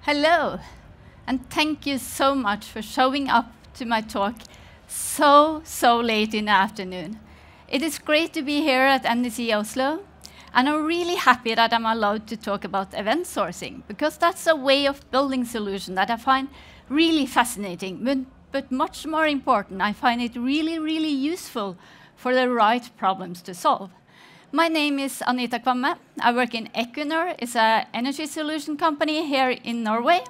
Hello, and thank you so much for showing up to my talk so late in the afternoon. It is great to be here at NDC Oslo, and I'm really happy that I'm allowed to talk about event sourcing, because that's a way of building solutions that I find really fascinating, but much more important, I find it really useful for the right problems to solve. My name is Anita Kvamme. I work in Equinor. It's an energy solution company here in Norway.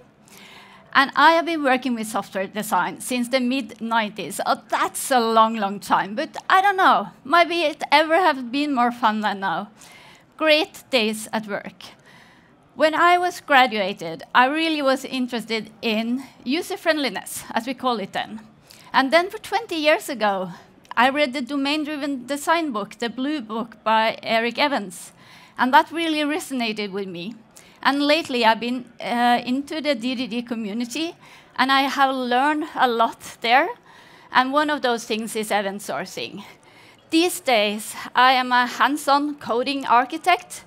And I have been working with software design since the mid-90s. Oh, that's a long time. But I don't know. Maybe it ever have been more fun than now. Great days at work. When I was graduated, I really was interested in user-friendliness, as we call it then. And then for 20 years ago, I read the domain-driven design book, the Blue Book by Eric Evans, and that really resonated with me. And lately, I've been into the DDD community, and I have learned a lot there. And one of those things is event sourcing. These days, I am a hands-on coding architect,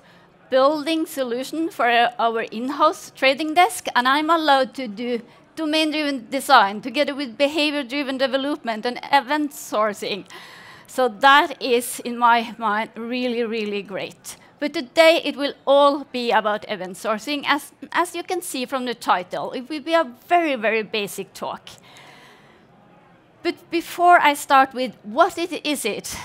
building solutions for our in-house trading desk, and I'm allowed to do domain-driven design together with behavior-driven development and event sourcing. So that is, in my mind, really great. But today it will all be about event sourcing. As you can see from the title, it will be a very basic talk. But before I start with what is it,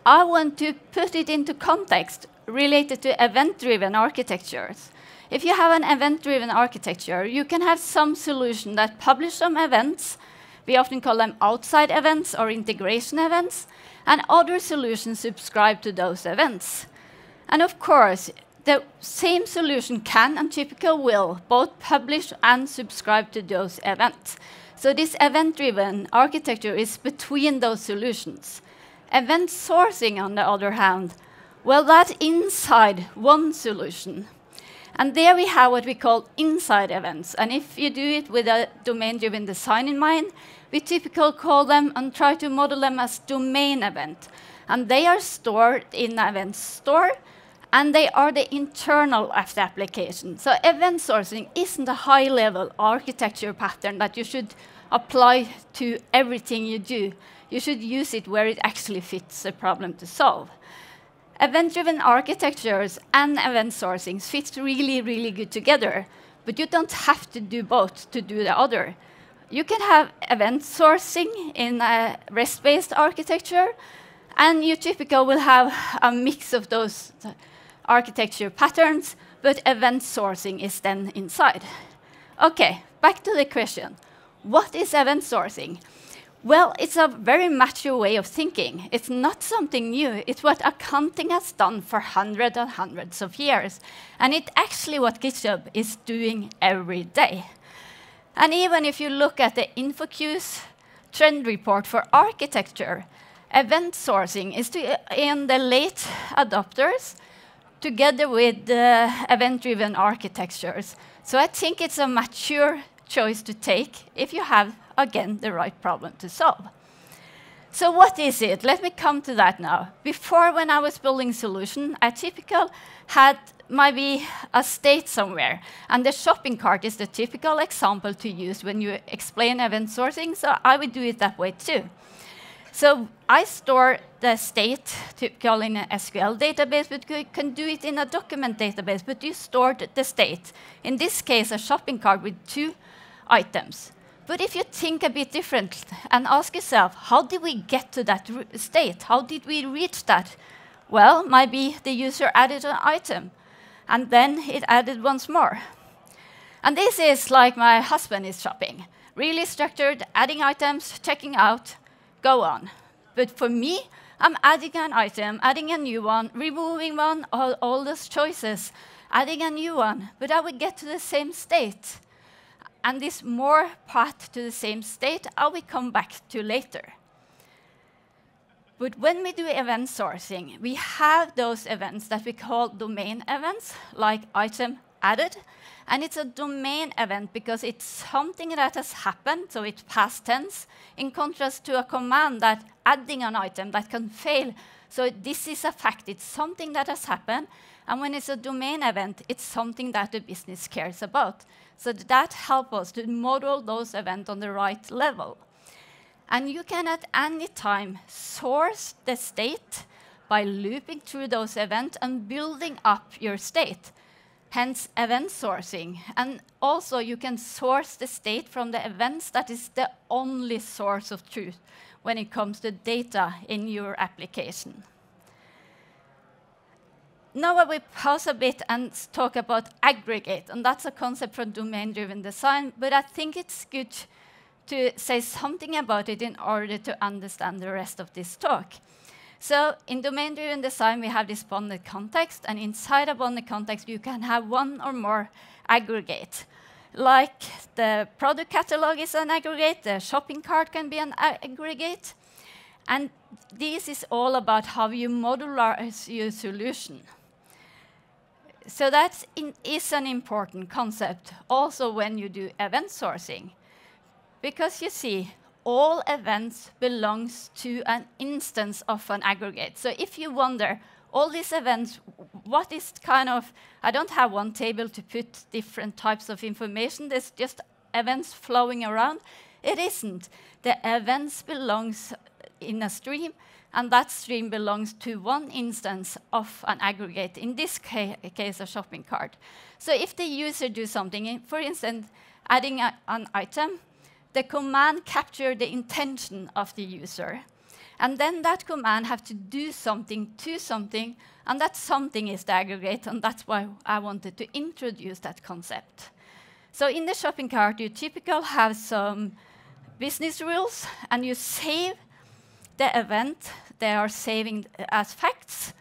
I want to put it into context related to event-driven architectures. If you have an event-driven architecture, you can have some solution that publish some events. We often call them outside events or integration events, and other solutions subscribe to those events. And of course, the same solution can and typically will both publish and subscribe to those events. So this event-driven architecture is between those solutions. Event sourcing, on the other hand, well, that's inside one solution. And there we have what we call inside events. And if you do it with a domain-driven design in mind, we typically call them and try to model them as domain event. And they are stored in the event store, and they are the internal of the application. So event sourcing isn't a high-level architecture pattern that you should apply to everything you do. You should use it where it actually fits the problem to solve. Event-driven architectures and event sourcing fit really good together, but you don't have to do both to do the other. You can have event sourcing in a REST-based architecture, and you typically will have a mix of those architecture patterns, but event sourcing is then inside. Okay, back to the question. What is event sourcing? Well, it's a very mature way of thinking. It's not something new. It's what accounting has done for hundreds and hundreds of years. And it's actually what GitHub is doing every day. And even if you look at the InfoQ's trend report for architecture, event sourcing is in the late adopters together with the event-driven architectures. So I think it's a mature choice to take if you have, again, the right problem to solve. So what is it? Let me come to that now. Before, when I was building solution, I typically had maybe a state somewhere. And the shopping cart is the typical example to use when you explain event sourcing, so I would do it that way too. So I store the state typically in an SQL database, but you can do it in a document database, but you stored the state. In this case, a shopping cart with 2 items. But if you think a bit different and ask yourself, how did we get to that state? How did we reach that? Well, maybe the user added an item, and then it added once more. And this is like my husband is shopping. Really structured, adding items, checking out, go on. But for me, I'm adding an item, adding a new one, removing one, all those choices, adding a new one, but I will get to the same state. And this more path to the same state, I will come back to later. But when we do event sourcing, we have those events that we call domain events, like item added. And it's a domain event because it's something that has happened, so it's past tense, in contrast to a command that adding an item that can fail So this is a fact. It's something that has happened. And when it's a domain event, it's something that the business cares about. So that helps us to model those events on the right level. And you can at any time source the state by looping through those events and building up your state, hence event sourcing. And also you can source the state from the events that is the only source of truth when it comes to data in your application. Now I will pause a bit and talk about aggregate, and that's a concept from domain-driven design, but I think it's good to say something about it in order to understand the rest of this talk. So in domain-driven design, we have this bonded context, and inside a bonded context, you can have one or more aggregate. Like the product catalog is an aggregate, the shopping cart can be an aggregate, and this is all about how you modularize your solution. So that is an important concept, also when you do event sourcing. Because you see, all events belongs to an instance of an aggregate. So if you wonder, all these events, what is kind of, I don't have one table to put different types of information, there's just events flowing around. It isn't. The events belongs in a stream, and that stream belongs to one instance of an aggregate, in this case, a shopping cart. So if the user do something, for instance, adding an item, the command captures the intention of the user. And then that command have to do something to something, and that something is the aggregate, and that's why I wanted to introduce that concept. So in the shopping cart, you typically have some business rules, and you save the event. They are saving as facts.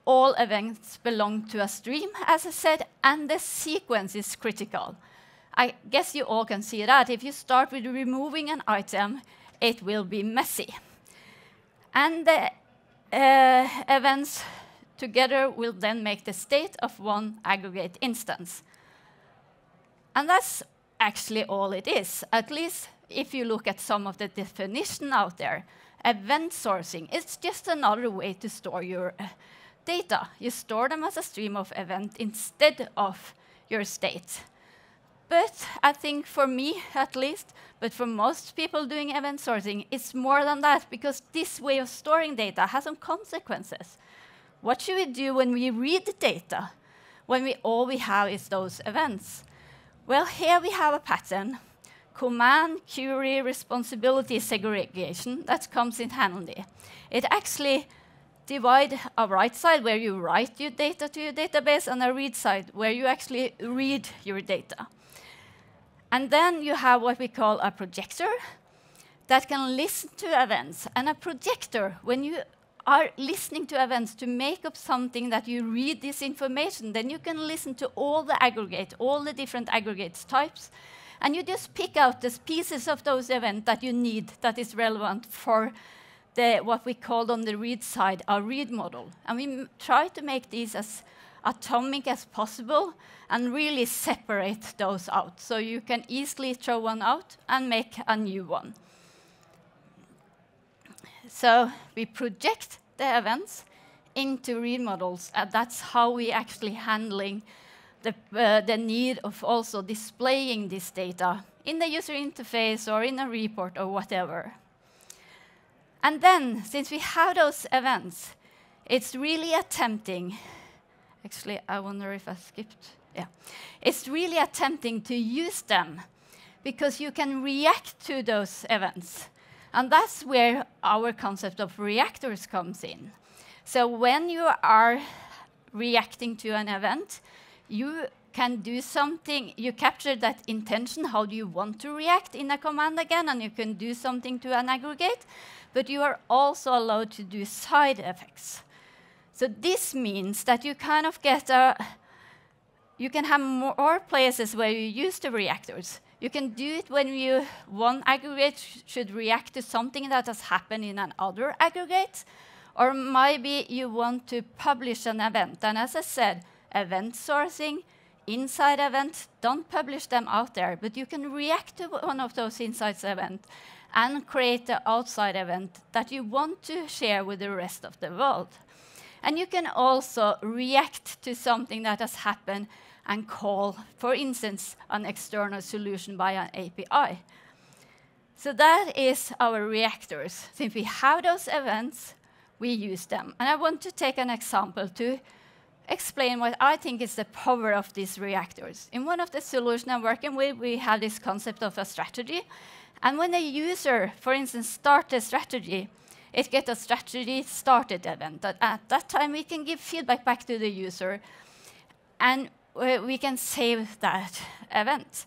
All events belong to a stream, as I said, and the sequence is critical. I guess you all can see that. If you start with removing an item, it will be messy. And the events together will then make the state of one aggregate instance. And that's actually all it is, at least if you look at some of the definition out there. Event sourcing, it's just another way to store your data. You store them as a stream of event instead of your state. But I think for me, at least, but for most people doing event sourcing, it's more than that, because this way of storing data has some consequences. What should we do when we read the data, when all we have is those events? Well, here we have a pattern. Command, query, responsibility segregation, that comes in handy. It actually divides a write side where you write your data to your database and a read side where you actually read your data. And then you have what we call a projector that can listen to events. And a projector, when you are listening to events to make up something that you read this information, then you can listen to all the aggregate, all the different aggregates types, and you just pick out the pieces of those events that you need that is relevant for what we call on the read side, our read model. And we try to make these as atomic as possible and really separate those out. So you can easily throw one out and make a new one. So we project the events into read models, and that's how we actually handling the need of also displaying this data in the user interface or in a report or whatever. And then, since we have those events, it's really attempting, actually, I wonder if I skipped, yeah. It's really attempting to use them because you can react to those events. And that's where our concept of reactors comes in. So when you are reacting to an event, you can do something, you capture that intention, how do you want to react in a command again, and you can do something to an aggregate, but you are also allowed to do side effects. So this means that you kind of get you can have more places where you use the reactors. You can do it when one aggregate should react to something that has happened in another aggregate, or maybe you want to publish an event. And as I said, event sourcing, inside events, don't publish them out there, but you can react to one of those insights events and create the outside event that you want to share with the rest of the world. And you can also react to something that has happened and call, for instance, an external solution by an API. So that is our reactors. Since we have those events, we use them. And I want to take an example to explain what I think is the power of these reactors. In one of the solutions I'm working with, we have this concept of a strategy. And when a user, for instance, starts a strategy, it gets a strategy started event. At that time, we can give feedback back to the user, and we can save that event.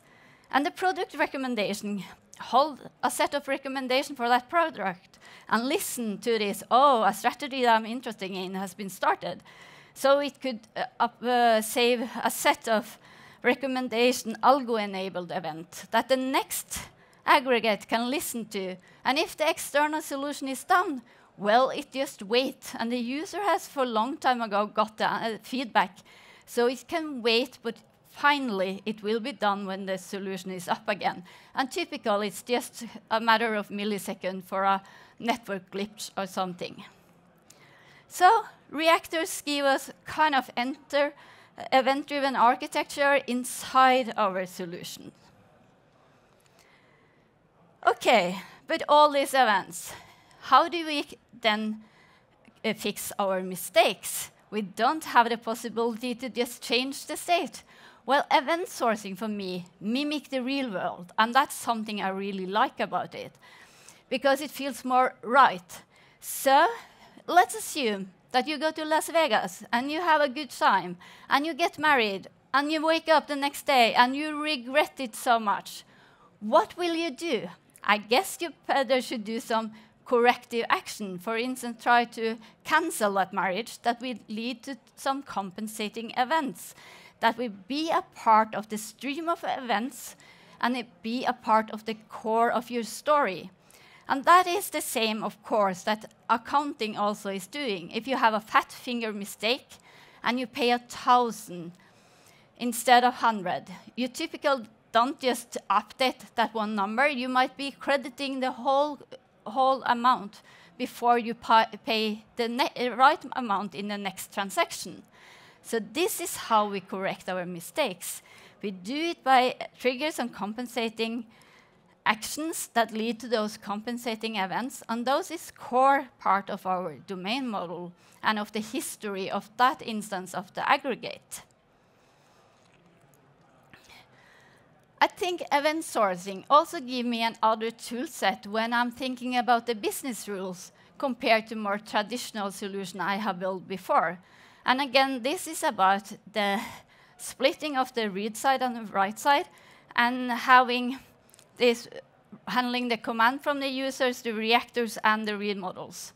And the product recommendation hold a set of recommendations for that product and listen to this. Oh, a strategy that I'm interested in has been started. So it could save a set of recommendation algo-enabled event that the next aggregate can listen to. And if the external solution is done, well, it just waits. And the user has for a long time ago got the feedback. So it can wait, but finally it will be done when the solution is up again. And typically it's just a matter of milliseconds for a network glitch or something. So reactors give us kind of event-driven architecture inside our solution. Okay, but all these events, how do we then fix our mistakes? We don't have the possibility to just change the state. Well, event sourcing for me mimics the real world, and that's something I really like about it, because it feels more right. So let's assume that you go to Las Vegas and you have a good time and you get married and you wake up the next day and you regret it so much. What will you do? I guess you either should do some corrective action. For instance, try to cancel that marriage. That will lead to some compensating events. That will be a part of the stream of events and it be a part of the core of your story. And that is the same, of course, that accounting also is doing. If you have a fat finger mistake and you pay 1,000 instead of 100, you typically don't just update that one number. You might be crediting the whole amount before you pay the right amount in the next transaction. So this is how we correct our mistakes. We do it by triggers and compensating actions that lead to those compensating events, and those is core part of our domain model and of the history of that instance of the aggregate. I think event sourcing also gives me another tool set when I'm thinking about the business rules compared to more traditional solution I have built before. And again, this is about the splitting of the read side and the write side, and having this handling the command from the users, the reactors, and the read models.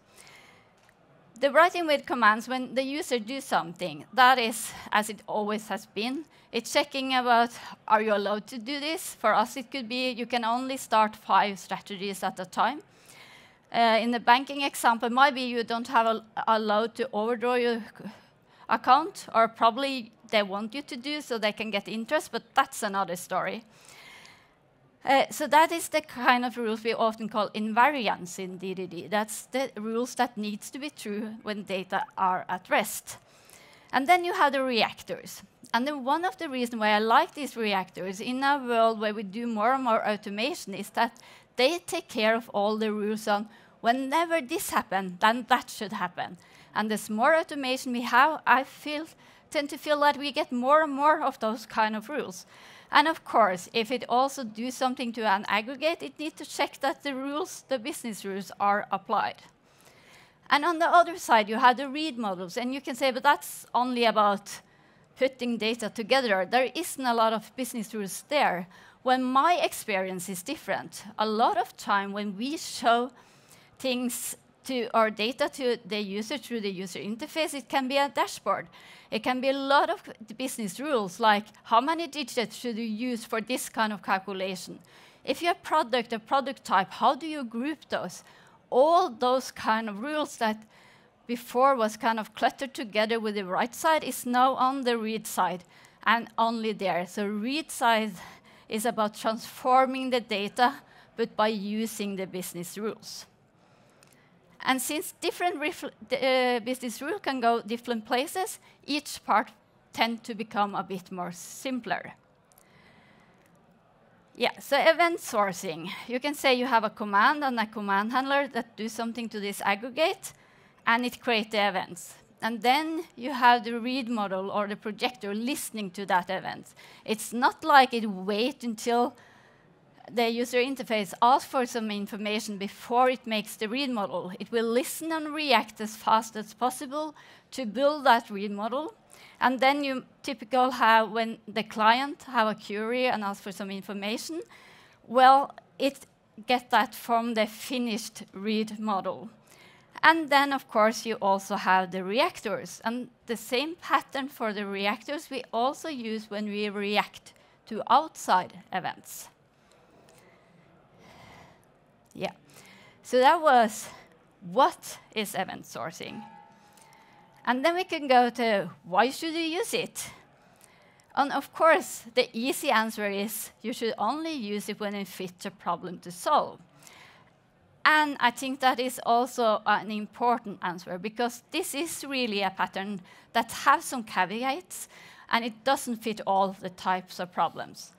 The writing with commands, when the user do something, that is, as it always has been, it's checking about, are you allowed to do this? For us, it could be, you can only start 5 strategies at a time. In the banking example, maybe you don't have allowed to overdraw your account, or probably they want you to do so they can get interest, but that's another story. So that is the kind of rules we often call invariants in DDD. That's the rules that needs to be true when data are at rest. And then you have the reactors. And then one of the reasons why I like these reactors in a world where we do more and more automation is that they take care of all the rules on whenever this happens, then that should happen. And the more automation we have, I tend to feel that we get more and more of those kind of rules. And of course, if it also do something to an aggregate, it needs to check that the rules, the business rules, are applied. And on the other side, you have the read models. And you can say, but that's only about putting data together. There isn't a lot of business rules there. When my experience is different, a lot of time when we show things to our data to the user through the user interface, it can be a dashboard. It can be a lot of business rules, like how many digits should you use for this kind of calculation? If you have product or product type, how do you group those? All those kind of rules that before was kind of cluttered together with the write side is now on the read side and only there. So read side is about transforming the data, but by using the business rules. And since different business rules can go different places, each part tends to become a bit more simpler. Yeah, so event sourcing. You can say you have a command and a command handler that do something to this aggregate, and it creates the events. And then you have the read model or the projector listening to that event. It's not like it waits until the user interface asks for some information before it makes the read model. It will listen and react as fast as possible to build that read model. And then you typically have, when the client have a query and asks for some information, well, it gets that from the finished read model. And then, of course, you also have the reactors. And the same pattern for the reactors we also use when we react to outside events. Yeah. So that was what is event sourcing. And then we can go to why should you use it? And of course, the easy answer is you should only use it when it fits a problem to solve. And I think that is also an important answer, because this is really a pattern that has some caveats, and it doesn't fit all the types of problems.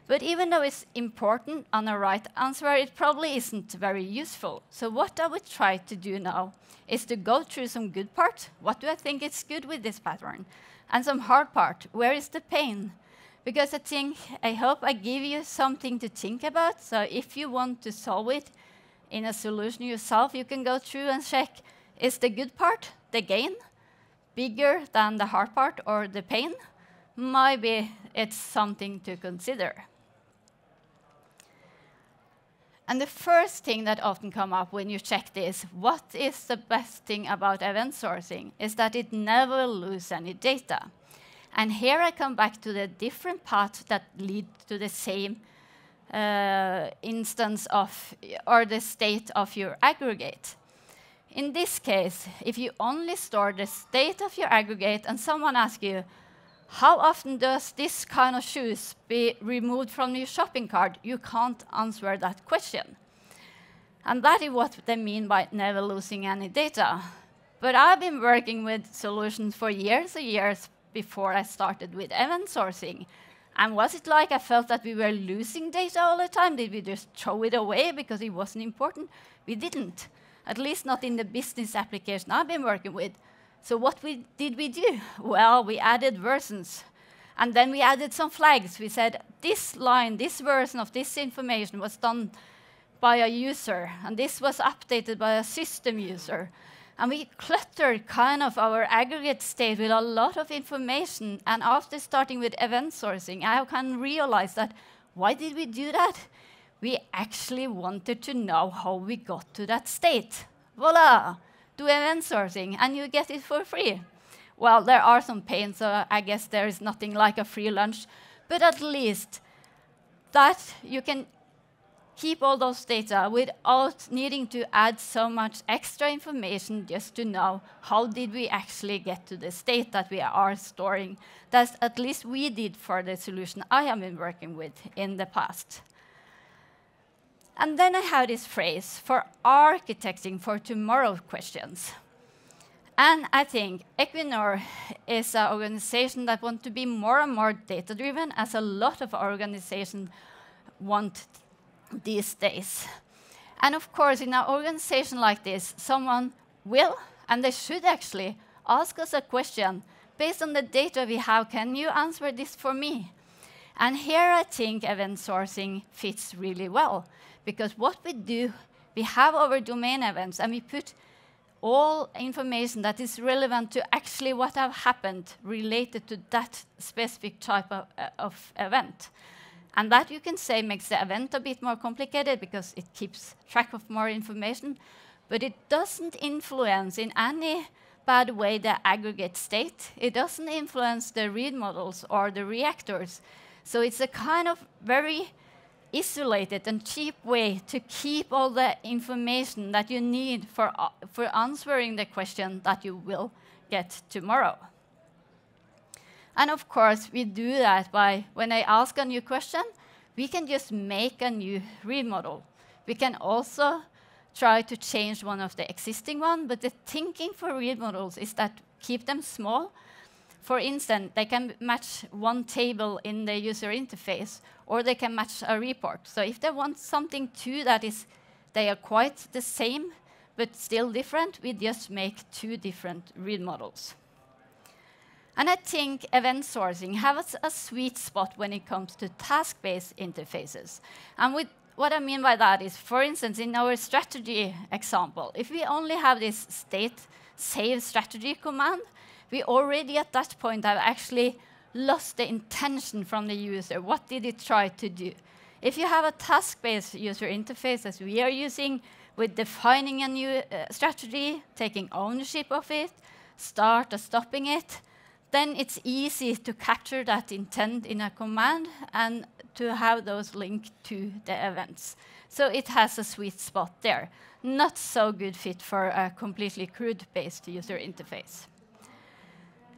But even though it's important on the right answer, it probably isn't very useful. So what I would try to do now is to go through some good part. What do I think is good with this pattern? And some hard part. Where is the pain? Because I hope I give you something to think about. So if you want to solve it in a solution yourself, you can go through and check, is the good part, the gain, bigger than the hard part or the pain? Maybe it's something to consider. And the first thing that often comes up when you check this, what is the best thing about event sourcing, is that it never loses any data. And here I come back to the different paths that lead to the same instance of, or the state of your aggregate. In this case, if you only store the state of your aggregate and someone asks you, how often does this kind of shoes be removed from your shopping cart? You can't answer that question. And that is what they mean by never losing any data. But I've been working with solutions for years and years before I started with event sourcing. And was it like I felt that we were losing data all the time? Did we just throw it away because it wasn't important? We didn't, at least not in the business application I've been working with. So what did we do? Well, we added versions. And then we added some flags. We said, this line, this version of this information was done by a user, and this was updated by a system user. And we cluttered kind of our aggregate state with a lot of information. And after starting with event sourcing, I can realize that, why did we do that? We actually wanted to know how we got to that state. Voila! Do event sourcing, and you get it for free. Well, there are some pains, so I guess there is nothing like a free lunch. But at least that you can keep all those data without needing to add so much extra information just to know how did we actually get to the state that we are storing. That's at least we did for the solution I have been working with in the past. And then I have this phrase for architecting for tomorrow questions. And I think Equinor is an organization that wants to be more and more data-driven, as a lot of organizations want these days. And of course, in an organization like this, someone will, and they should actually, ask us a question. Based on the data we have, can you answer this for me? And here I think event sourcing fits really well. Because what we do, we have our domain events, and we put all information that is relevant to actually what have happened related to that specific type of event. And that, you can say, makes the event a bit more complicated because it keeps track of more information. But it doesn't influence in any bad way the aggregate state. It doesn't influence the read models or the reactors. So it's a kind of very isolated and cheap way to keep all the information that you need for answering the question that you will get tomorrow. And of course, we do that by, when I ask a new question, we can just make a new read model. We can also try to change one of the existing one, but the thinking for read models is that keep them small. For instance, they can match one table in the user interface, or they can match a report. So if they want something too that is, they are quite the same, but still different, we just make two different read models. And I think event sourcing has a sweet spot when it comes to task-based interfaces. And what I mean by that is, for instance, in our strategy example, if we only have this state save strategy command, we already at that point have actually lost the intention from the user. What did it try to do? If you have a task-based user interface, as we are using, with defining a new strategy, taking ownership of it, start or stopping it, then it's easy to capture that intent in a command and to have those linked to the events. So it has a sweet spot there. Not so good fit for a completely CRUD-based user interface.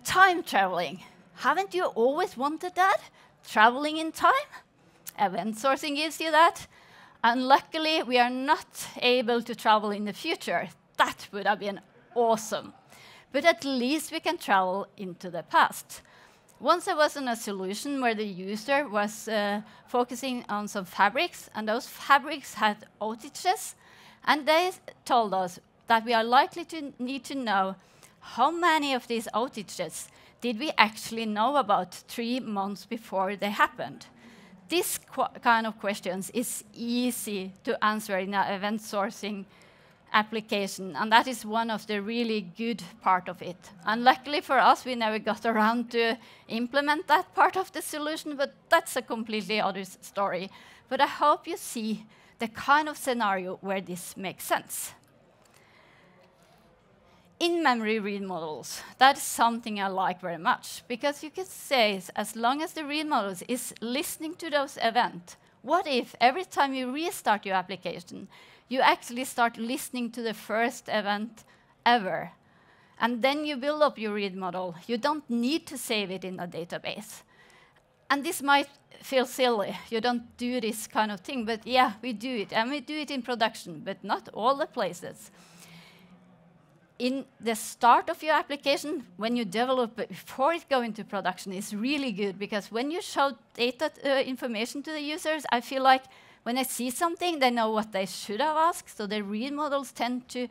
Time traveling. Haven't you always wanted that? Traveling in time? Event sourcing gives you that. And luckily, we are not able to travel in the future. That would have been awesome. But at least we can travel into the past. Once I was in a solution where the user was focusing on some fabrics, and those fabrics had outages, and they told us that we are likely to need to know how many of these outages did we actually know about 3 months before they happened. This kind of questions is easy to answer in an event sourcing application, and that is one of the really good part of it. And luckily for us, we never got around to implement that part of the solution, but that's a completely other story. But I hope you see the kind of scenario where this makes sense. In-memory read models, that's something I like very much, because you could say, as long as the read models is listening to those events, what if every time you restart your application, you actually start listening to the first event ever? And then you build up your read model. You don't need to save it in a database. And this might feel silly. You don't do this kind of thing, but yeah, we do it. And we do it in production, but not all the places. In the start of your application, when you develop it before it goes into production, is really good, because when you show data information to the users, I feel like when they see something, they know what they should have asked. So the read models tend to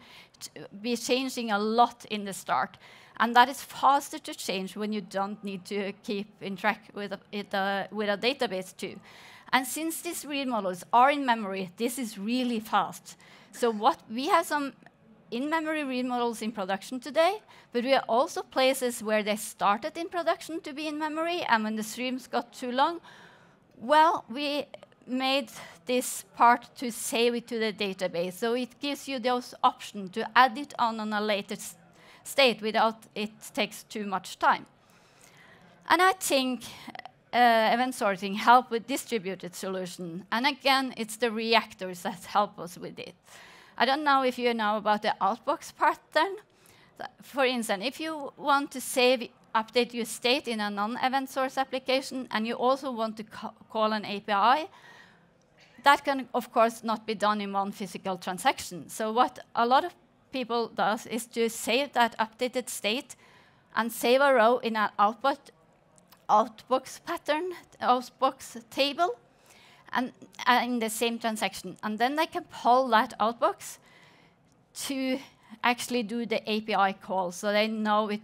be changing a lot in the start. And that is faster to change when you don't need to keep in track with a database too. And since these read models are in memory, this is really fast. So we have some in-memory read models in production today, but we have also places where they started in production to be in memory, and when the streams got too long, well, we made this part to save it to the database. So it gives you those options to add it on a later state without it takes too much time. And I think event sourcing help with distributed solution. And again, it's the reactors that help us with it. I don't know if you know about the outbox pattern. For instance, if you want to update your state in a non-event source application, and you also want to call an API, that can, of course, not be done in one physical transaction. So what a lot of people does is to save that updated state and save a row in an outbox pattern, outbox table, and in the same transaction. And then they can pull that outbox to actually do the API call, so they know it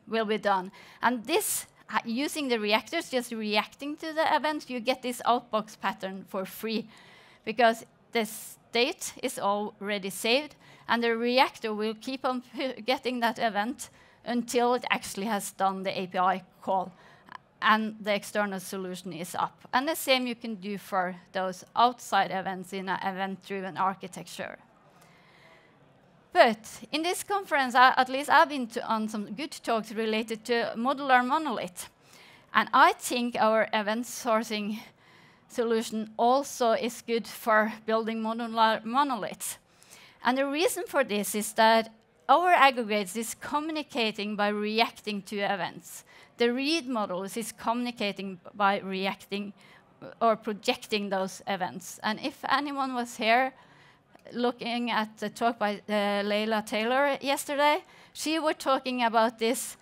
will be done. And this, using the reactors, just reacting to the event, you get this outbox pattern for free, because the state is already saved, and the reactor will keep on getting that event until it actually has done the API call, and the external solution is up. And the same you can do for those outside events in an event-driven architecture. But in this conference, at least I've been on some good talks related to modular monolith. And I think our event sourcing solution also is good for building modular monoliths. And the reason for this is that our aggregates is communicating by reacting to events. The read models is communicating by reacting or projecting those events. And if anyone was here looking at the talk by Layla Taylor yesterday, she was talking about this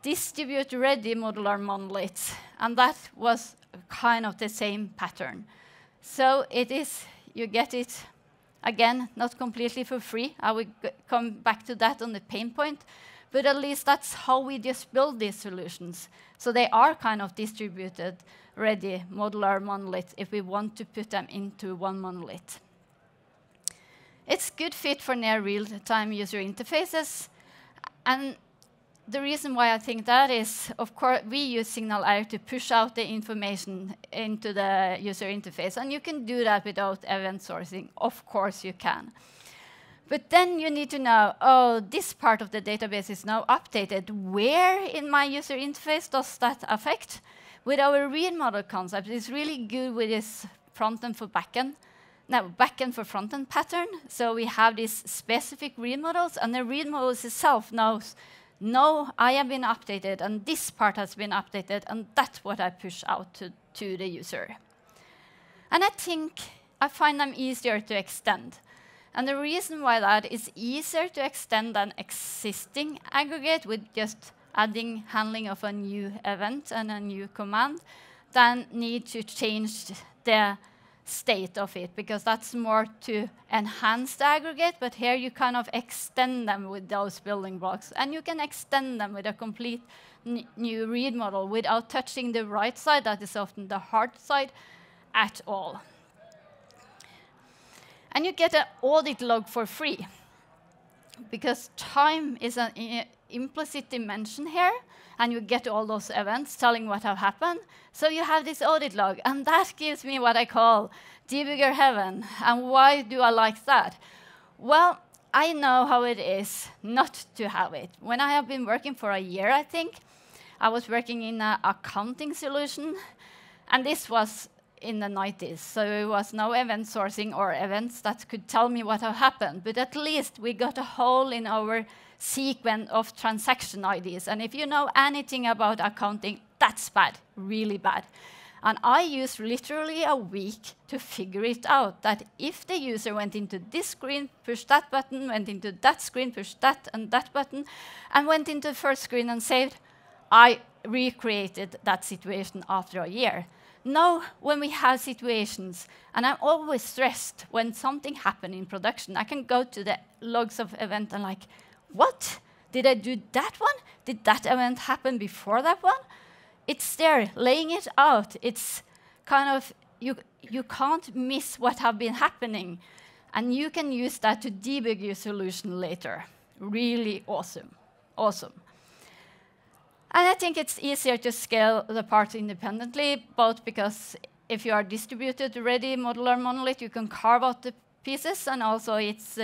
distribute-ready modular monolith, and that was kind of the same pattern. So it is, you get it, again, not completely for free. I will come back to that on the pain point, but at least that's how we just build these solutions. So they are kind of distributed, ready modular monolith if we want to put them into one monolith. It's good fit for near real-time user interfaces, and the reason why I think that is, of course, we use Signal Air to push out the information into the user interface, and you can do that without event sourcing. Of course you can. But then you need to know, oh, this part of the database is now updated. Where in my user interface does that affect? With our read model concept, it's really good with this front-end for back-end. Now, back-end for front-end pattern. So we have these specific read models, and the read models itself knows, no, I have been updated, and this part has been updated, and that's what I push out to the user. And I find them easier to extend. And the reason why that is easier to extend an existing aggregate with just adding handling of a new event and a new command than need to change the state of it, because that's more to enhance the aggregate, but here you kind of extend them with those building blocks, and you can extend them with a complete new read model without touching the right side, that is often the hard side, at all. And you get an audit log for free, because time is an implicit dimension here, and you get all those events telling what have happened. So you have this audit log, and that gives me what I call debugger heaven. And why do I like that? Well, I know how it is not to have it. When I have been working for a year, I think, I was working in an accounting solution, and this was in the 90s, so there was no event sourcing or events that could tell me what have happened, but at least we got a hole in our sequence of transaction IDs, and if you know anything about accounting, that's bad, really bad. And I used literally a week to figure it out, that if the user went into this screen, pushed that button, went into that screen, pushed that and that button, and went into the first screen and saved, I recreated that situation after a year. Now, when we have situations, and I'm always stressed when something happened in production, I can go to the logs of event and like, what? Did I do that one? Did that event happen before that one? It's there, laying it out. It's kind of, you can't miss what have been happening. And you can use that to debug your solution later. Really awesome, awesome. And I think it's easier to scale the parts independently, both because if you are distributed ready modular monolith, you can carve out the pieces, and also it's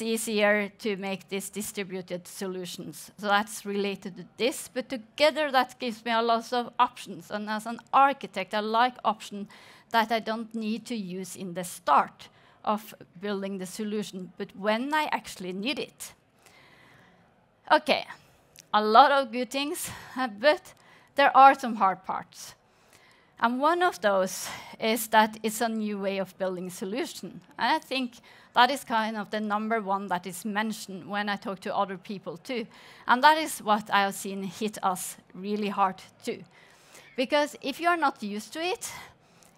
easier to make these distributed solutions. So that's related to this, but together that gives me a lot of options. And as an architect, I like options that I don't need to use in the start of building the solution, but when I actually need it. Okay. A lot of good things, but there are some hard parts. And one of those is that it's a new way of building solution. And I think that is kind of the #1 that is mentioned when I talk to other people too. And that is what I have seen hit us really hard too. Because if you are not used to it,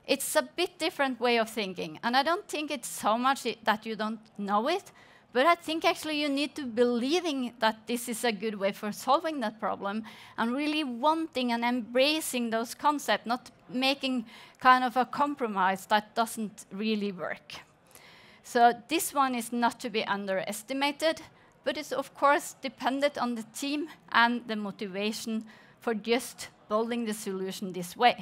it's a bit different way of thinking. And I don't think it's so much that you don't know it, but I think actually you need to believing that this is a good way for solving that problem and really wanting and embracing those concepts, not making kind of a compromise that doesn't really work. So this one is not to be underestimated, but it's of course dependent on the team and the motivation for just building the solution this way.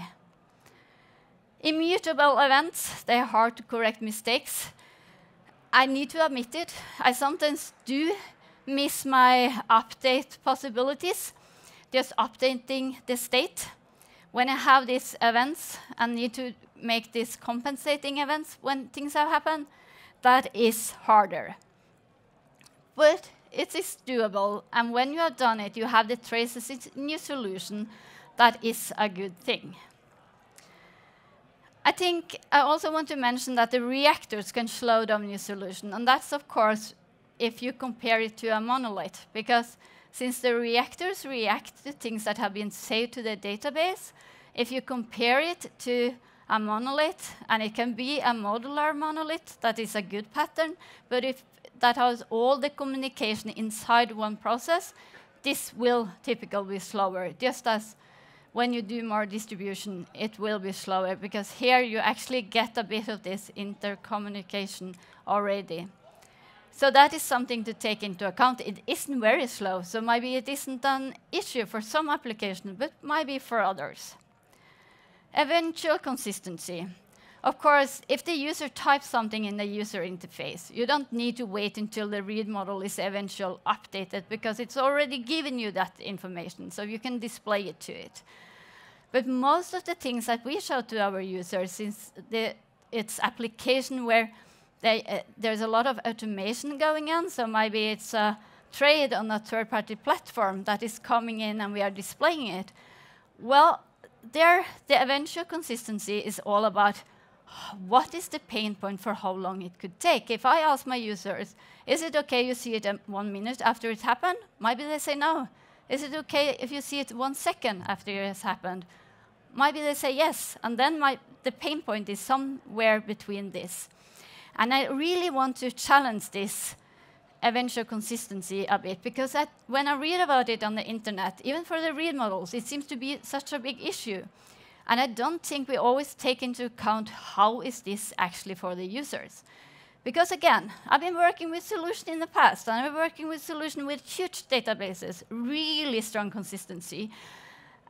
Immutable events, they are hard to correct mistakes. I need to admit it, I sometimes do miss my update possibilities, just updating the state. When I have these events and need to make these compensating events when things have happened, that is harder. But it is doable, and when you have done it, you have the traces in your solution. That is a good thing. I think I also want to mention that the reactors can slow down your solution. And that's, of course, if you compare it to a monolith. Because since the reactors react to things that have been saved to the database, if you compare it to a monolith, and it can be a modular monolith, that is a good pattern. But if that has all the communication inside one process, this will typically be slower, just as when you do more distribution, it will be slower, because here you actually get a bit of this intercommunication already. So that is something to take into account. It isn't very slow, so maybe it isn't an issue for some applications, but maybe for others. Eventual consistency. Of course, if the user types something in the user interface, you don't need to wait until the read model is eventually updated, because it's already given you that information, so you can display it to it. But most of the things that we show to our users, since it's application where there's a lot of automation going on, so maybe it's a trade on a third-party platform that is coming in and we are displaying it. Well, there, the eventual consistency is all about what is the pain point for how long it could take. If I ask my users, is it OK you see it 1 minute after it happened? Maybe they say no. Is it OK if you see it 1 second after it has happened? Maybe they say yes. And then the pain point is somewhere between this. And I really want to challenge this eventual consistency a bit, because when I read about it on the internet, even for the read models, it seems to be such a big issue. And I don't think we always take into account how is this actually for the users. Because again, I've been working with solutions in the past, and I've been working with solutions with huge databases, really strong consistency,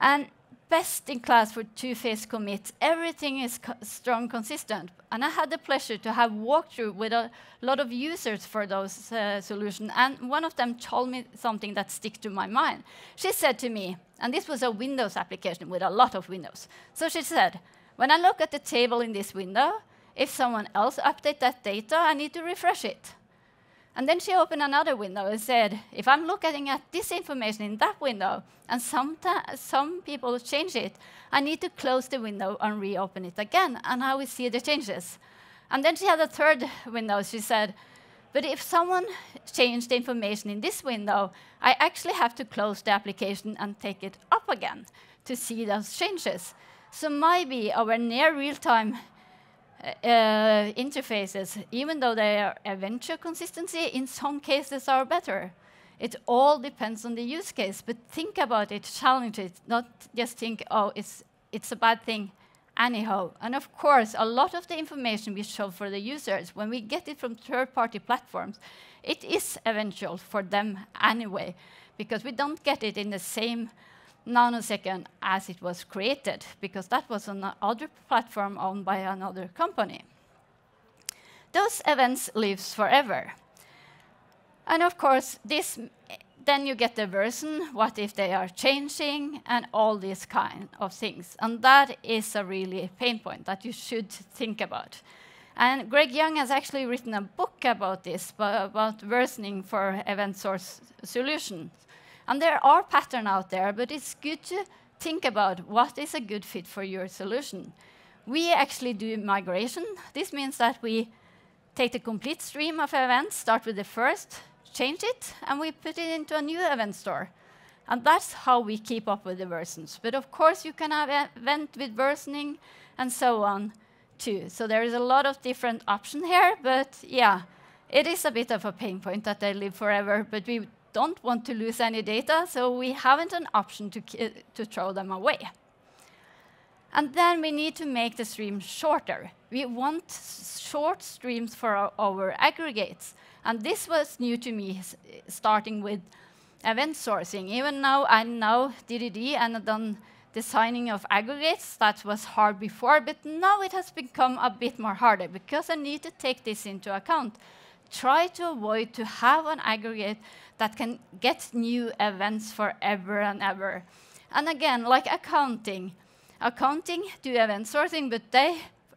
and best in class for two-phase commit. Everything is strong, consistent. And I had the pleasure to have walkthrough with a lot of users for those solutions. And one of them told me something that sticks to my mind. She said to me, and this was a Windows application with a lot of windows. So she said, when I look at the table in this window, if someone else updates that data, I need to refresh it. And then she opened another window and said, if I'm looking at this information in that window, and some people change it, I need to close the window and reopen it again, and I will see the changes. And then she had a third window. She said, but if someone changed the information in this window, I actually have to close the application and take it up again to see those changes. So maybe our near real-time interfaces, even though they are eventual consistency, in some cases are better. It all depends on the use case, but think about it, challenge it, not just think, oh, it's a bad thing anyhow. And of course, a lot of the information we show for the users, when we get it from third-party platforms, it is eventual for them anyway, because we don't get it in the same nanosecond as it was created, because that was on another platform owned by another company. Those events live forever. And of course, then you get the version, what if they are changing, and all these kind of things. And that is a really pain point that you should think about. And Greg Young has actually written a book about this, about versioning for event source solutions. And there are patterns out there, but it's good to think about what is a good fit for your solution. We actually do migration. This means that we take the complete stream of events, start with the first, change it, and we put it into a new event store. And that's how we keep up with the versions. But of course, you can have an event with versioning and so on, too. So there is a lot of different options here, but yeah, it is a bit of a pain point that they live forever, but we don't want to lose any data, so we haven't an option to throw them away. And then we need to make the stream shorter. We want short streams for our aggregates. And this was new to me, starting with event sourcing. Even now, I know DDD and I've done designing of aggregates. That was hard before, but now it has become a bit more harder, because I need to take this into account. Try to avoid to have an aggregate that can get new events forever and ever. And again, like accounting do event sourcing, but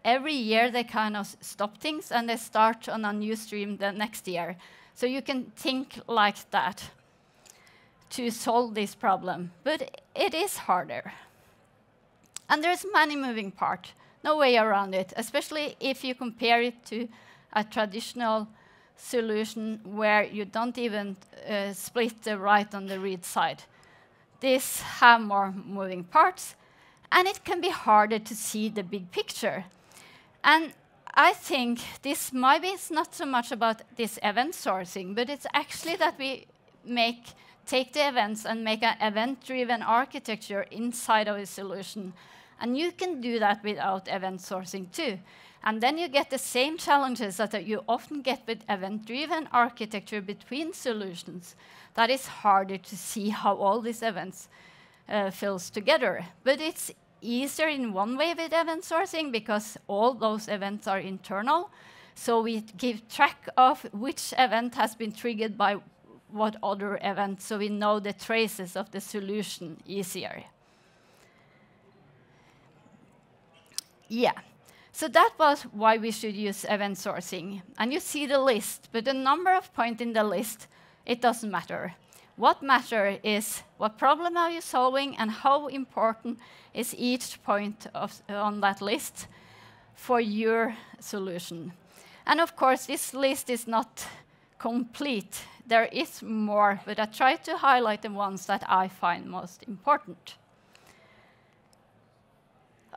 every year they kind of stop things and they start on a new stream the next year. So you can think like that to solve this problem, but it is harder. And there's many moving parts. no way around it, especially if you compare it to a traditional solution where you don't even split the write and the read side. This have more moving parts, and it can be harder to see the big picture. And I think this maybe it's not so much about this event sourcing, but it's actually that we take the events and make an event-driven architecture inside of a solution. And you can do that without event sourcing too. And then you get the same challenges that you often get with event-driven architecture between solutions. That is harder to see how all these events fills together. But it's easier in one way with event sourcing because all those events are internal. So we keep track of which event has been triggered by what other event, so we know the traces of the solution easier. Yeah. So that was why we should use event sourcing. And you see the list, but the number of points in the list, it doesn't matter. What matters is what problem are you solving and how important is each point on that list for your solution. And of course, this list is not complete. There is more, but I try to highlight the ones that I find most important.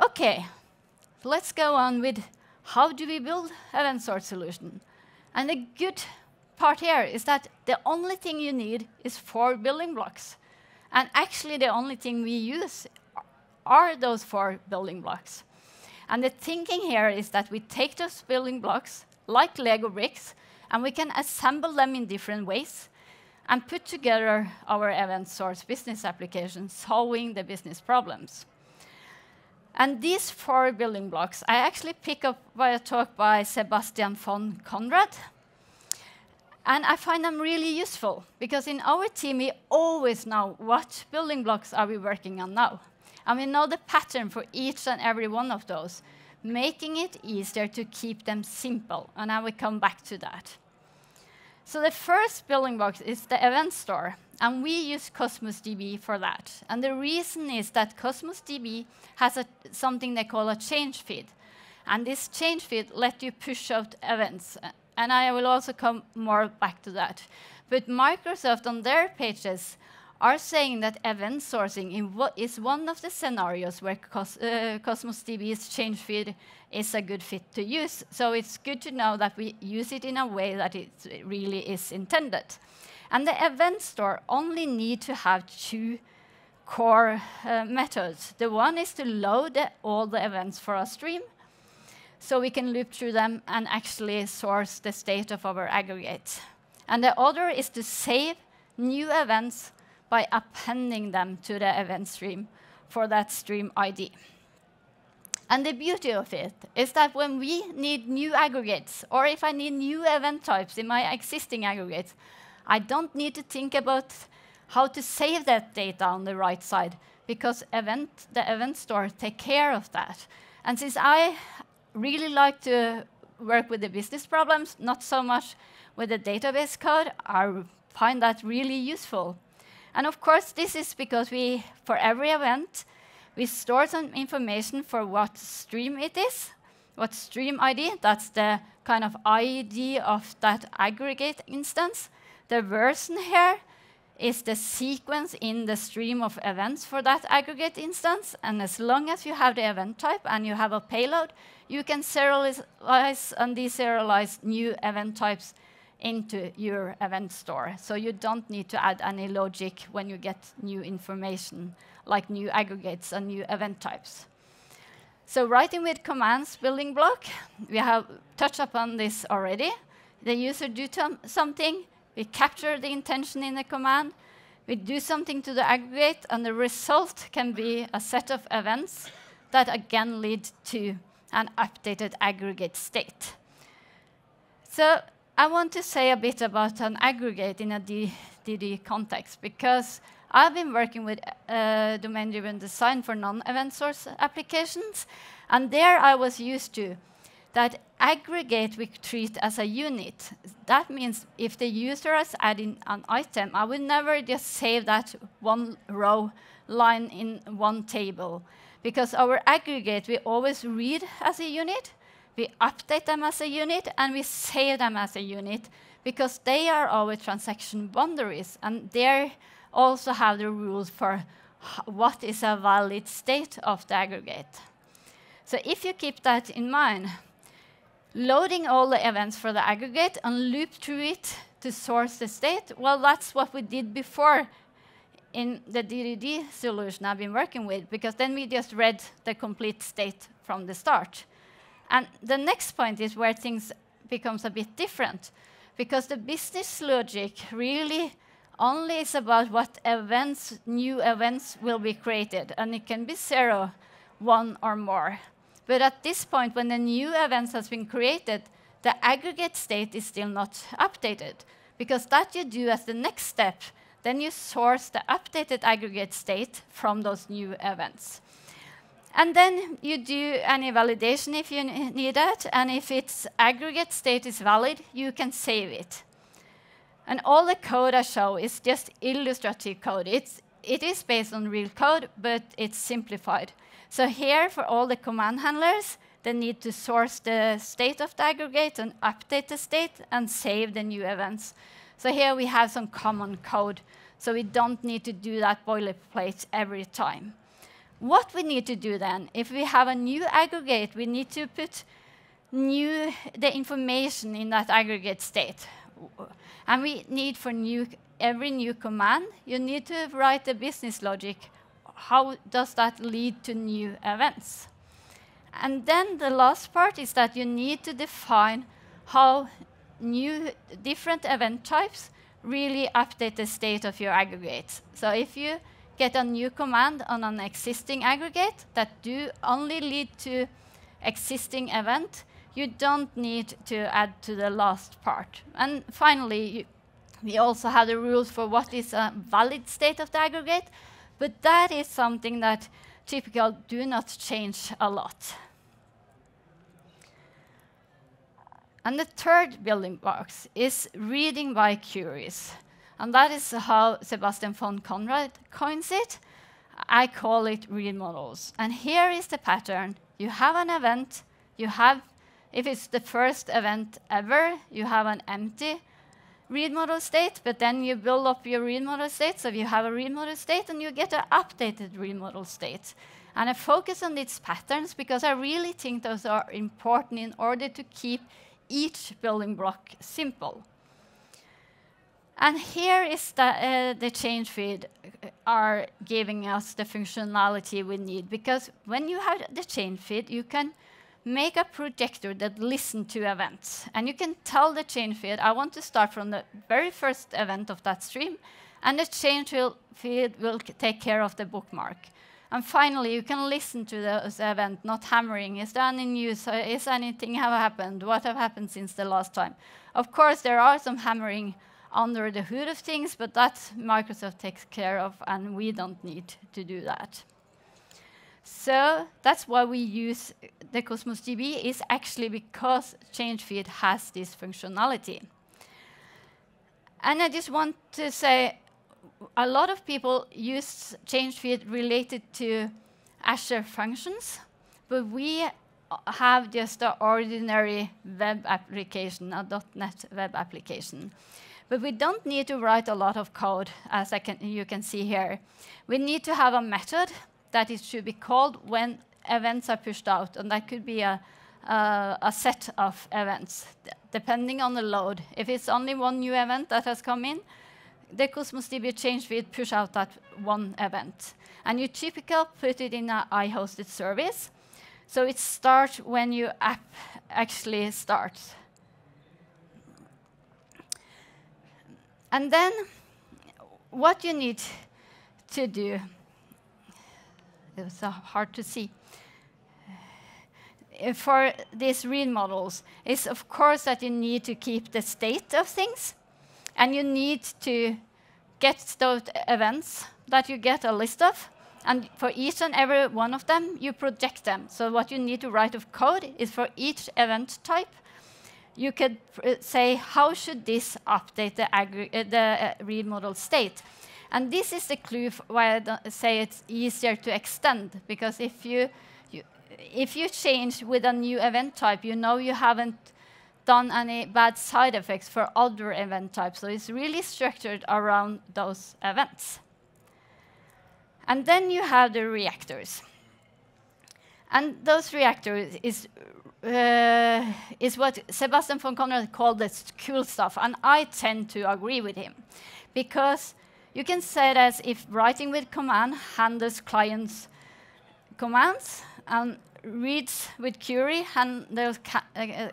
Okay. Let's go on with how do we build event source solution. And the good part here is that the only thing you need is 4 building blocks. And actually the only thing we use are those 4 building blocks. And the thinking here is that we take those building blocks, like Lego bricks, and we can assemble them in different ways and put together our event source business application, solving the business problems. And these 4 building blocks, I actually pick up by a talk by Sebastian von Conrad. And I find them really useful, because in our team, we always know what building blocks are we working on now. And we know the pattern for each and every one of those, making it easier to keep them simple. And I will come back to that. So the first building block is the event store. And we use Cosmos DB for that. And the reason is that Cosmos DB has something they call a change feed. And this change feed lets you push out events. And I will also come more back to that. But Microsoft on their pages are saying that event sourcing is one of the scenarios where Cosmos DB's change feed is a good fit to use. So it's good to know that we use it in a way that it really is intended. And the event store only needs to have 2 core methods. The one is to load all the events for a stream, so we can loop through them and actually source the state of our aggregate. And the other is to save new events by appending them to the event stream for that stream ID. And the beauty of it is that when we need new aggregates, or if I need new event types in my existing aggregates, I don't need to think about how to save that data on the right side, because the event store takes care of that. And since I really like to work with the business problems, not so much with the database code, I find that really useful. And of course, this is because for every event, we store some information for what stream it is, what stream ID, that's the kind of ID of that aggregate instance. The version here is the sequence in the stream of events for that aggregate instance. And as long as you have the event type and you have a payload, you can serialize and deserialize new event types into your event store. So you don't need to add any logic when you get new information, like new aggregates and new event types. So writing with commands building block, we have touched upon this already. The user do something, we capture the intention in the command, we do something to the aggregate, and the result can be a set of events that again lead to an updated aggregate state. So I want to say a bit about an aggregate in a DD context, because I've been working with domain-driven design for non-event source applications, and there I was used to that aggregate we treat as a unit. That means if the user has added an item, I will never just save that one row line in one table. Because our aggregate, we always read as a unit, we update them as a unit, and we save them as a unit, because they are our transaction boundaries, and they also have the rules for what is a valid state of the aggregate. So if you keep that in mind, loading all the events for the aggregate and loop through it to source the state, well, that's what we did before in the DDD solution I've been working with, because then we just read the complete state from the start. And the next point is where things becomes a bit different, because the business logic really only is about what events, new events will be created, and it can be 0, 1, or more. But at this point, when the new events has been created, the aggregate state is still not updated, because that you do as the next step. Then you source the updated aggregate state from those new events. And then you do any validation if you need that, and if its aggregate state is valid, you can save it. And all the code I show is just illustrative code. It is based on real code, but it's simplified. So here, for all the command handlers, they need to source the state of the aggregate and update the state and save the new events. So here we have some common code, so we don't need to do that boilerplate every time. What we need to do then, if we have a new aggregate, we need to put the information in that aggregate state. And we need for every new command, you need to write the business logic. How does that lead to new events? And then the last part is that you need to define how new different event types really update the state of your aggregate. So if you get a new command on an existing aggregate that do only lead to existing event, you don't need to add to the last part. And finally, we also have the rules for what is a valid state of the aggregate, but that is something that typically do not change a lot. And the third building blocks is reading by queries. And that is how Sebastian von Conrad coins it. I call it read models. And here is the pattern. You have an event. You have, if it's the first event ever, you have an empty read model state, but then you build up your read model state. So you have a read model state, and you get an updated read model state. And I focus on these patterns because I really think those are important in order to keep each building block simple. And here is the change feed are giving us the functionality we need, because when you have the change feed, you can make a projector that listens to events. And you can tell the change feed, I want to start from the very first event of that stream, and the change feed will take care of the bookmark. And finally, you can listen to those events, not hammering. Is there any news? Is anything have happened? What have happened since the last time? Of course, there are some hammering under the hood of things, but that Microsoft takes care of, and we don't need to do that. So that's why we use the Cosmos DB, is actually because change feed has this functionality. And I just want to say, a lot of people use change feed related to Azure functions, but we have just an ordinary web application, a .NET web application. But we don't need to write a lot of code, as you can see here. We need to have a method that it should be called when events are pushed out, and that could be a set of events, depending on the load. If it's only one new event that has come in, the Cosmos DB change feed push out that one event. And you typically put it in an I-hosted service. So it starts when your app actually starts. And then what you need to do, it was hard to see, for these read models is, of course, that you need to keep the state of things. And you need to get those events that you get a list of, And for each and every one of them, you project them. So what you need to write of code is for each event type, you could say, how should this update the read model state? And this is the clue why I say it's easier to extend, because if you change with a new event type, you know you haven't done any bad side effects for other event types. So it's really structured around those events. And then you have the reactors. And those reactors is what Sebastian von Conrad called the cool stuff. And I tend to agree with him. Because you can say it as if writing with command handles clients' commands, and reads with query handles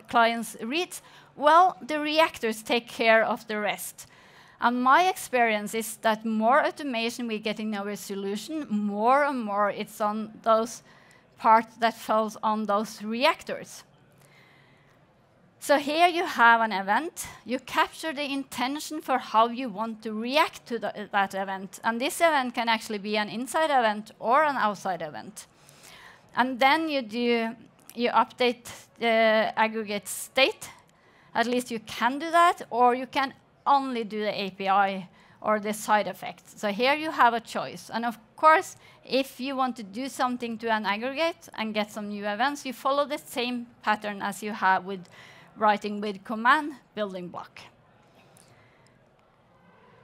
clients' reads. Well, the reactors take care of the rest. And my experience is that more automation we get in our solution, more and more it's on those parts that falls on those reactors. So here you have an event. You capture the intention for how you want to react to that event. And this event can actually be an inside event or an outside event. And then you update the aggregate state. At least you can do that, or you can only do the API or the side effects. So here you have a choice. And of course, if you want to do something to an aggregate and get some new events, you follow the same pattern as you have with writing with command building block.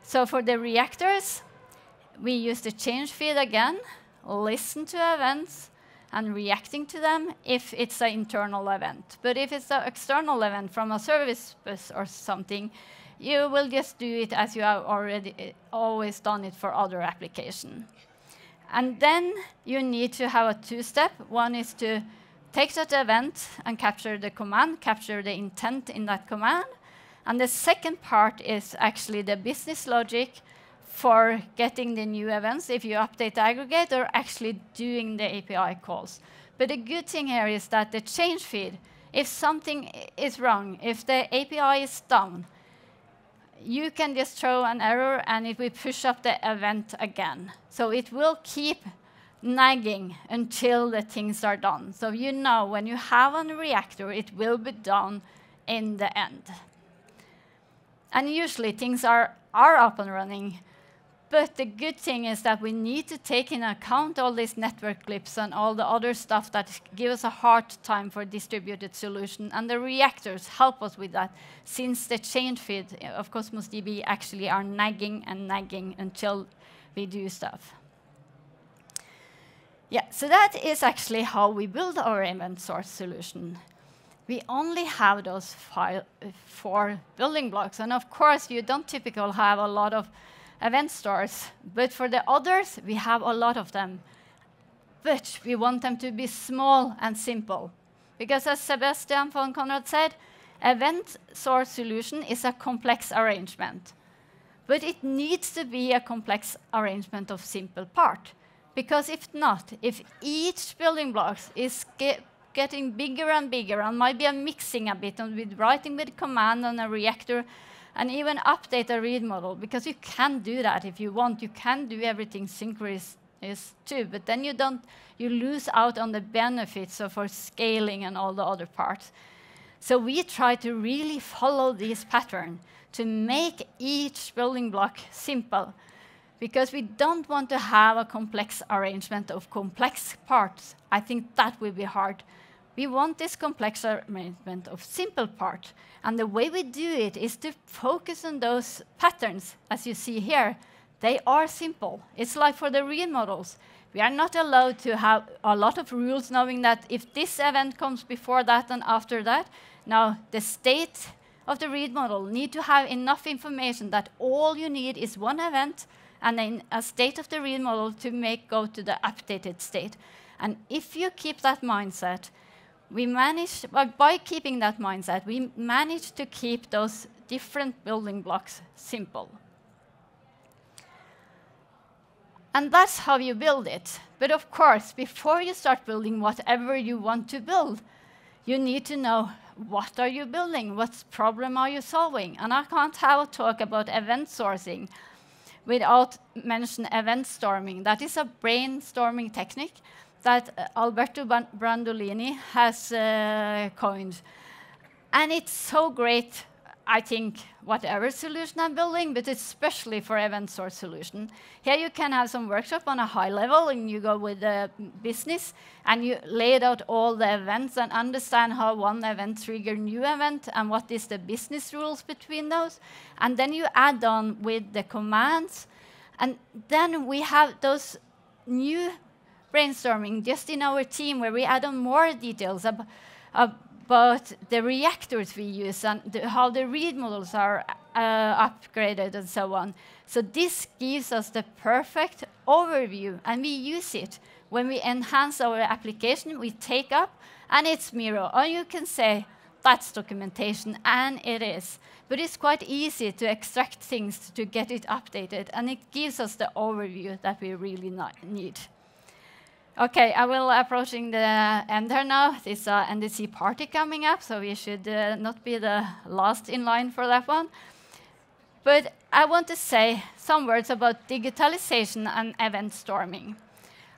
So for the reactors, we use the change feed again, listen to events, and reacting to them if it's an internal event. But if it's an external event from a service bus or something, you will just do it as you have already always done it for other applications. And then you need to have a two-step. One is to take that event and capture the command, capture the intent in that command. And the second part is actually the business logic for getting the new events, if you update the aggregate, or actually doing the API calls. But the good thing here is that the change feed, if something is wrong, if the API is down, you can just throw an error and it will push up the event again. So it will keep nagging until the things are done. So you know when you have a reactor, it will be done in the end. And usually things are up and running. But the good thing is that we need to take into account all these network clips and all the other stuff that give us a hard time for distributed solution. And the reactors help us with that, since the change feed of Cosmos DB actually are nagging and nagging until we do stuff. Yeah, so that is actually how we build our event source solution. We only have those 4 building blocks. And of course, you don't typically have a lot of event stores, but for the others, we have a lot of them. But we want them to be small and simple. Because as Sebastian von Conrad said, event source solution is a complex arrangement. But it needs to be a complex arrangement of simple part. Because if not, if each building block is getting bigger and bigger, and might be mixing a bit and with writing with command on a reactor, and even update a read model, because you can do that if you want. You can do everything synchronous too, but then you lose out on the benefits of for scaling and all the other parts. So we try to really follow this pattern to make each building block simple, because we don't want to have a complex arrangement of complex parts. I think that will be hard. We want this complex arrangement of simple parts. And the way we do it is to focus on those patterns, as you see here. They are simple. It's like for the read models. We are not allowed to have a lot of rules, knowing that if this event comes before that and after that, now the state of the read model need to have enough information that all you need is one event and then a state of the read model to go to the updated state. And if you keep that mindset, by keeping that mindset, we manage to keep those different building blocks simple. And that's how you build it. But of course, before you start building whatever you want to build, you need to know, what are you building? What problem are you solving? And I can't have a talk about event sourcing without mentioning event storming. That is a brainstorming technique that Alberto Brandolini has coined. And it's so great, I think, whatever solution I'm building, but especially for event source solution. Here you can have some workshop on a high level, and you go with the business, and you lay out all the events and understand how one event triggers new event, and what is the business rules between those. And then you add on with the commands, and then we have those new brainstorming just in our team, where we add on more details about the reactors we use and how the read models are upgraded and so on. So this gives us the perfect overview, and we use it. When we enhance our application, we take up, and it's Miro. Or you can say, that's documentation, and it is. But it's quite easy to extract things to get it updated, and it gives us the overview that we really need. Okay, I will approaching the end here now. It's an NDC party coming up, so we should not be the last in line for that one. But I want to say some words about digitalization and event storming.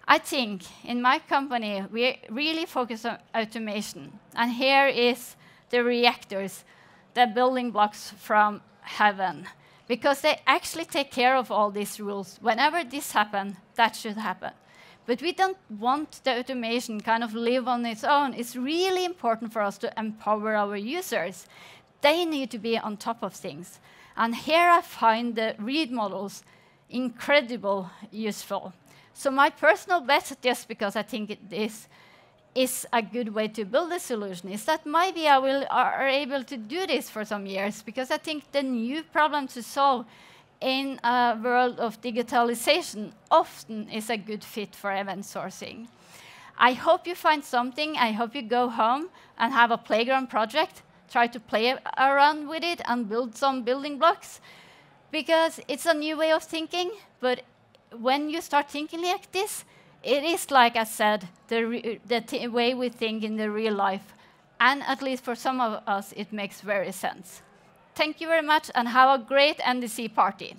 I think in my company, we really focus on automation. And here is the reactors, the building blocks from heaven, because they actually take care of all these rules. Whenever this happens, that should happen. But we don't want the automation kind of live on its own. It's really important for us to empower our users. They need to be on top of things. And here I find the read models incredibly useful. So my personal bet, just because I think this is a good way to build a solution, is that maybe I will are able to do this for some years, because I think the new problem to solve in a world of digitalization often is a good fit for event sourcing. I hope you find something. I hope you go home and have a playground project, try to play around with it and build some building blocks, because it's a new way of thinking. But when you start thinking like this, it is, like I said, the way we think in the real life. And at least for some of us, it makes very sense. Thank you very much, and have a great NDC party.